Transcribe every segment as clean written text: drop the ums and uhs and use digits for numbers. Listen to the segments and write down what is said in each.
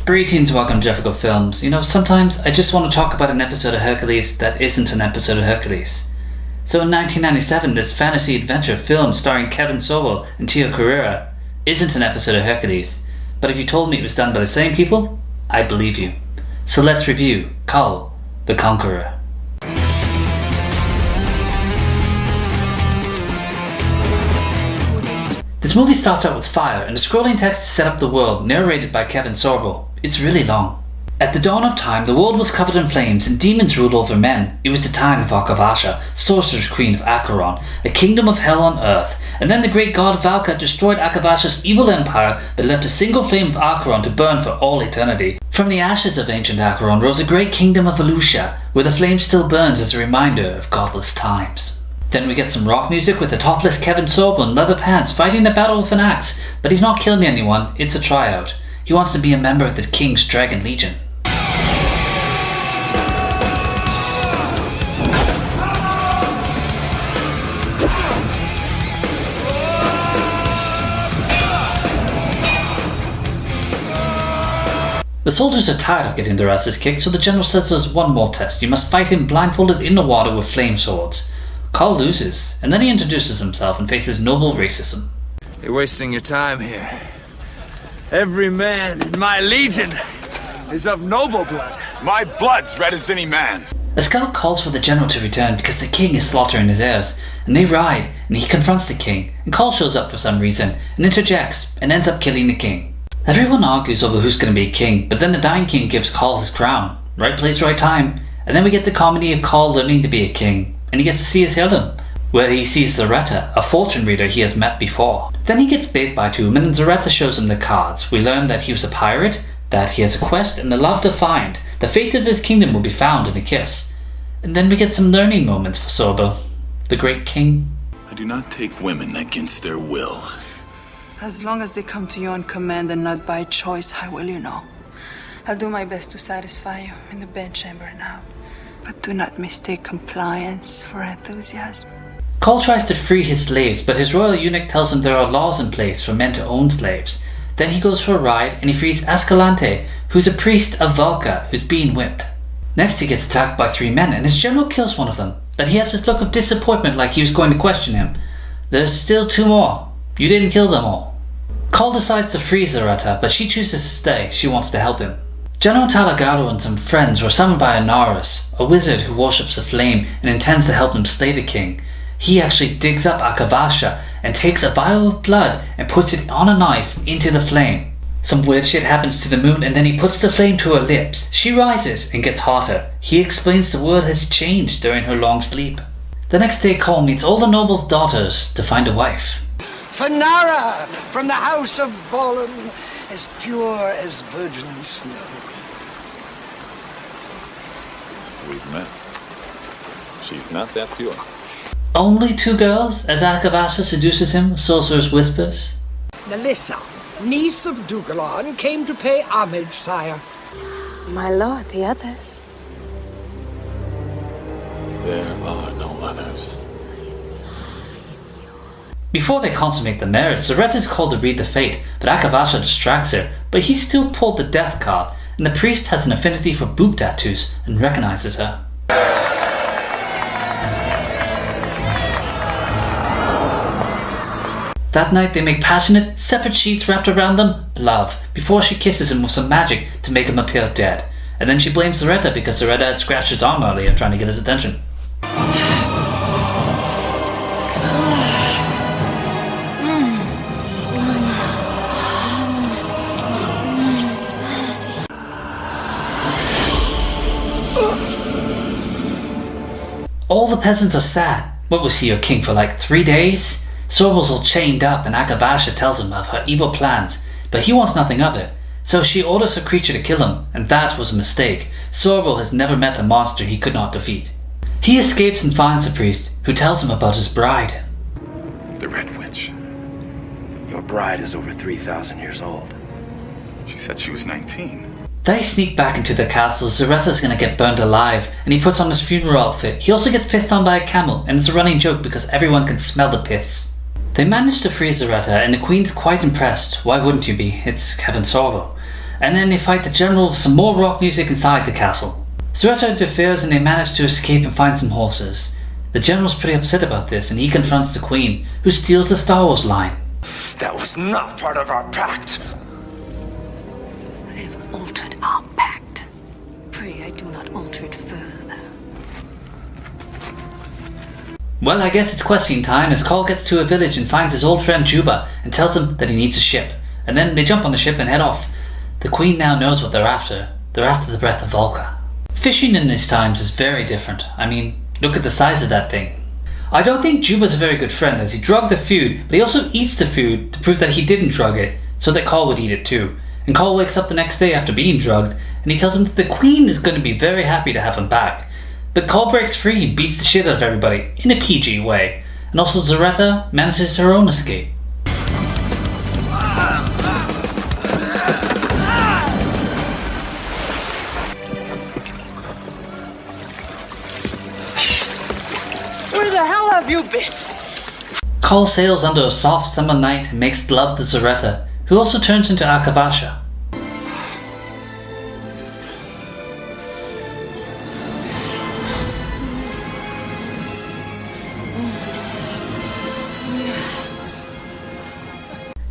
Greetings, welcome to Jefficho Films. You know, sometimes I just want to talk about an episode of Hercules that isn't an episode of Hercules. So in 1997, this fantasy adventure film starring Kevin Sorbo and Tio Carrera isn't an episode of Hercules. But if you told me it was done by the same people, I'd believe you. So let's review Kull the Conqueror. This movie starts out with fire, and the scrolling text set up the world, narrated by Kevin Sorbo. It's really long. At the dawn of time, the world was covered in flames, and demons ruled over men. It was the time of Akavasha, sorcerer's queen of Acheron, a kingdom of hell on earth. And then the great god Valkia destroyed Akavasha's evil empire, but left a single flame of Acheron to burn for all eternity. From the ashes of ancient Acheron rose a great kingdom of Elusia, where the flame still burns as a reminder of godless times. Then we get some rock music with the topless Kevin Sorbo in leather pants fighting a battle with an axe, but he's not killing anyone, it's a tryout. He wants to be a member of the King's Dragon Legion. The soldiers are tired of getting their asses kicked, so the general says there's one more test. You must fight him blindfolded in the water with flame swords. Kull loses, and then he introduces himself and faces noble racism. You're wasting your time here. Every man in my legion is of noble blood. My blood's red as any man's. A scout calls for the general to return because the king is slaughtering his heirs, and they ride, and he confronts the king, and Kull shows up for some reason, and interjects, and ends up killing the king. Everyone argues over who's going to be king, but then the dying king gives Kull his crown. Right place, right time. And then we get the comedy of Kull learning to be a king, and he gets to see his harem, where he sees Zaretta, a fortune reader he has met before. Then he gets bait by two women, and Zaretta shows him the cards. We learn that he was a pirate, that he has a quest and a love to find. The fate of his kingdom will be found in a kiss. And then we get some learning moments for Sorbo, the great king. I do not take women against their will. As long as they come to you on command and not by choice, I will, you know. I'll do my best to satisfy you in the bedchamber now. But do not mistake compliance for enthusiasm. Kull tries to free his slaves, but his royal eunuch tells him there are laws in place for men to own slaves. Then he goes for a ride and he frees Escalante, who's a priest of Valkia, who's being whipped. Next he gets attacked by three men and his general kills one of them, but he has this look of disappointment like he was going to question him. There's still two more. You didn't kill them all. Kull decides to free Zaretta, but she chooses to stay. She wants to help him. General Talagado and some friends were summoned by Anaris, a wizard who worships the flame and intends to help them slay the king. He actually digs up Akavasha and takes a vial of blood and puts it on a knife into the flame. Some weird shit happens to the moon and then he puts the flame to her lips. She rises and gets hotter. He explains the world has changed during her long sleep. The next day Kull meets all the nobles' daughters to find a wife. Fanara from the house of Bolin, as pure as virgin snow. We've met. She's not that pure. Only two girls, as Akavasha seduces him with sorcerer's whispers. Nelissa, niece of Dugalon, came to pay homage, sire. My lord, the others. There are no others. Before they consummate the marriage, Zaretta is called to read the fate, but Akavasha distracts her, but he still pulled the death card, and the priest has an affinity for boob tattoos and recognizes her. That night they make passionate, separate sheets wrapped around them, love, before she kisses him with some magic to make him appear dead. And then she blames Zaretta because Zaretta had scratched his arm earlier trying to get his attention. All the peasants are sad. What was he, your king for like 3 days? Sorbo's all chained up and Akavasha tells him of her evil plans, but he wants nothing of it. So she orders her creature to kill him, and that was a mistake. Sorbo has never met a monster he could not defeat. He escapes and finds the priest, who tells him about his bride. The Red Witch. Your bride is over 3,000 years old. She said she was 19. They sneak back into the castle. Zaretta's gonna get burned alive, and he puts on his funeral outfit. He also gets pissed on by a camel, and it's a running joke because everyone can smell the piss. They manage to free Zaretta, and the queen's quite impressed. Why wouldn't you be? It's Kevin Sorbo. and then they fight the general with some more rock music inside the castle. Zaretta interferes and they manage to escape and find some horses. The general's pretty upset about this and he confronts the Queen, who steals the Star Wars line. That was not part of our pact. I have altered our pact. Pray I do not alter it further. Well, I guess it's question time as Kull gets to a village and finds his old friend Juba and tells him that he needs a ship. And then they jump on the ship and head off. The Queen now knows what they're after. They're after the breath of Valkia. Fishing in these times is very different. I mean, look at the size of that thing. I don't think Juba's a very good friend as he drugged the food, but he also eats the food to prove that he didn't drug it, so that Kull would eat it too. And Kull wakes up the next day after being drugged, and he tells him that the Queen is going to be very happy to have him back. But Kull breaks free and beats the shit out of everybody, in a PG way. And also Zaretta manages her own escape. Where the hell have you been? Kull sails under a soft summer night and makes love to Zaretta, who also turns into Akavasha.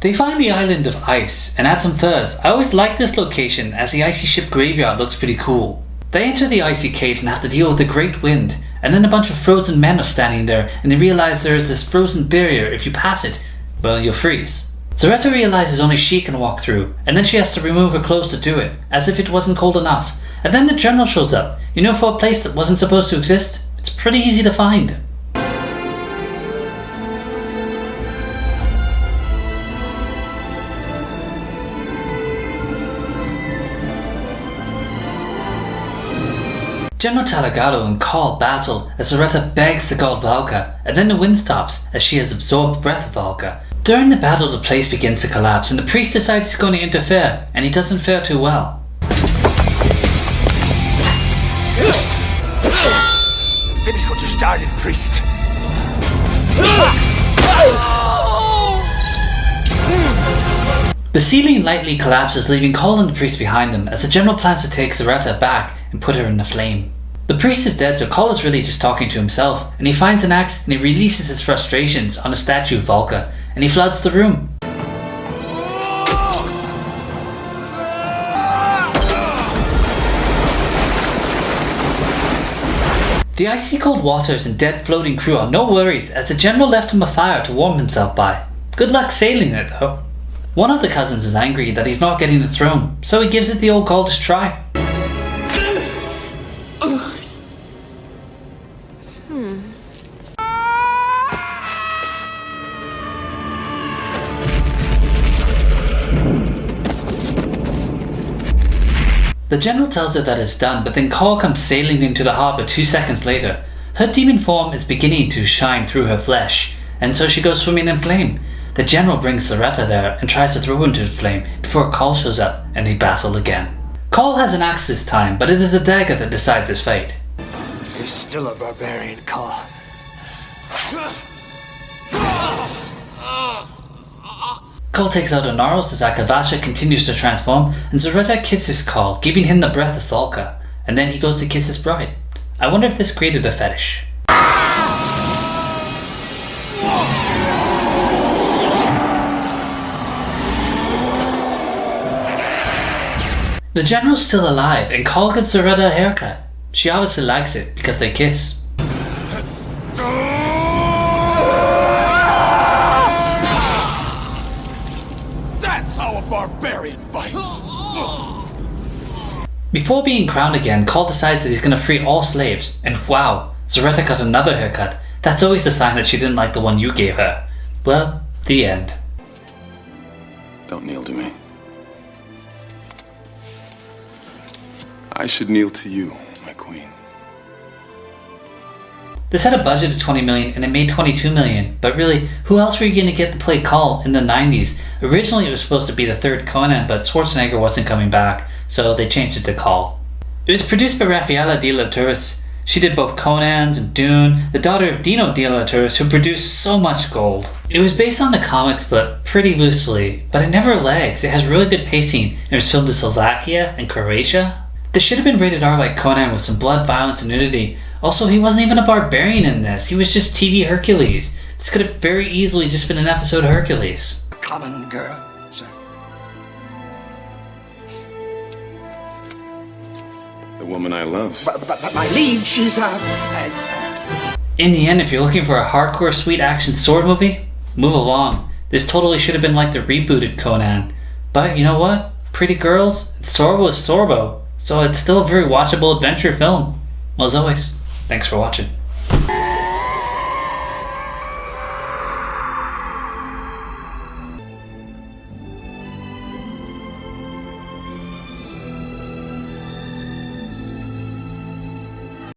They find the island of ice and add some furs. I always like this location as the icy ship graveyard looks pretty cool. They enter the icy caves and have to deal with the great wind, and then a bunch of frozen men are standing there and they realize there is this frozen barrier. If you pass it, well, you'll freeze. Zaretta realizes only she can walk through, and then she has to remove her clothes to do it, as if it wasn't cold enough. And then the general shows up. You know, for a place that wasn't supposed to exist, it's pretty easy to find. General Talagalo and Kull battle as Zaretta begs the god Valkia, and then the wind stops as she has absorbed the breath of Valkia. During the battle, the place begins to collapse and the priest decides he's going to interfere, and he doesn't fare too well. Finish what you started, priest. The ceiling lightly collapses, leaving Kull and the priest behind them as the general plans to take Zaretta back and put her in the flame. The priest is dead, so Kull is really just talking to himself, and he finds an axe and he releases his frustrations on a statue of Valkia, and he floods the room. The icy cold waters and dead floating crew are no worries as the general left him a fire to warm himself by. Good luck sailing it though. One of the cousins is angry that he's not getting the throne, so he gives it the old cultist try. The general tells her that it's done, but then Kull comes sailing into the harbour 2 seconds later. Her demon form is beginning to shine through her flesh, and so she goes swimming in flame. The general brings Zaretta there and tries to throw her into the flame before Kull shows up and they battle again. Kull has an axe this time, but it is a dagger that decides his fate. You're still a barbarian, Kull. Kull takes out a Gnarls as Akavasha continues to transform, and Zaretta kisses Kull, giving him the breath of Valkia, and then he goes to kiss his bride. I wonder if this created a fetish. The general's still alive, and Kull gives Zaretta a haircut. She obviously likes it because they kiss. That's how a barbarian fights. Before being crowned again, Kull decides that he's going to free all slaves, and wow, Zaretta got another haircut. That's always a sign that she didn't like the one you gave her. Well, the end. Don't kneel to me. I should kneel to you, my queen. This had a budget of 20 million and it made 22 million, but really, who else were you going to get to play Kull in the 90s? Originally it was supposed to be the third Conan, but Schwarzenegger wasn't coming back, so they changed it to Kull. It was produced by Raffaella de la Torres, She did both Conan's and Dune, the daughter of Dino de la Tours, who produced so much gold. It was based on the comics, but pretty loosely, but it never lags. It has really good pacing. It was filmed in Slovakia and Croatia. This should have been rated R like Conan with some blood, violence, and nudity. Also, he wasn't even a barbarian in this. He was just TV Hercules. This could have very easily just been an episode of Hercules. A common girl, sir. The woman I love. But my liege, she's In the end, if you're looking for a hardcore sweet action sword movie, move along. This totally should have been like the rebooted Conan. But you know what? Pretty girls, Sorbo is Sorbo. So it's still a very watchable adventure film. Well, as always, thanks for watching.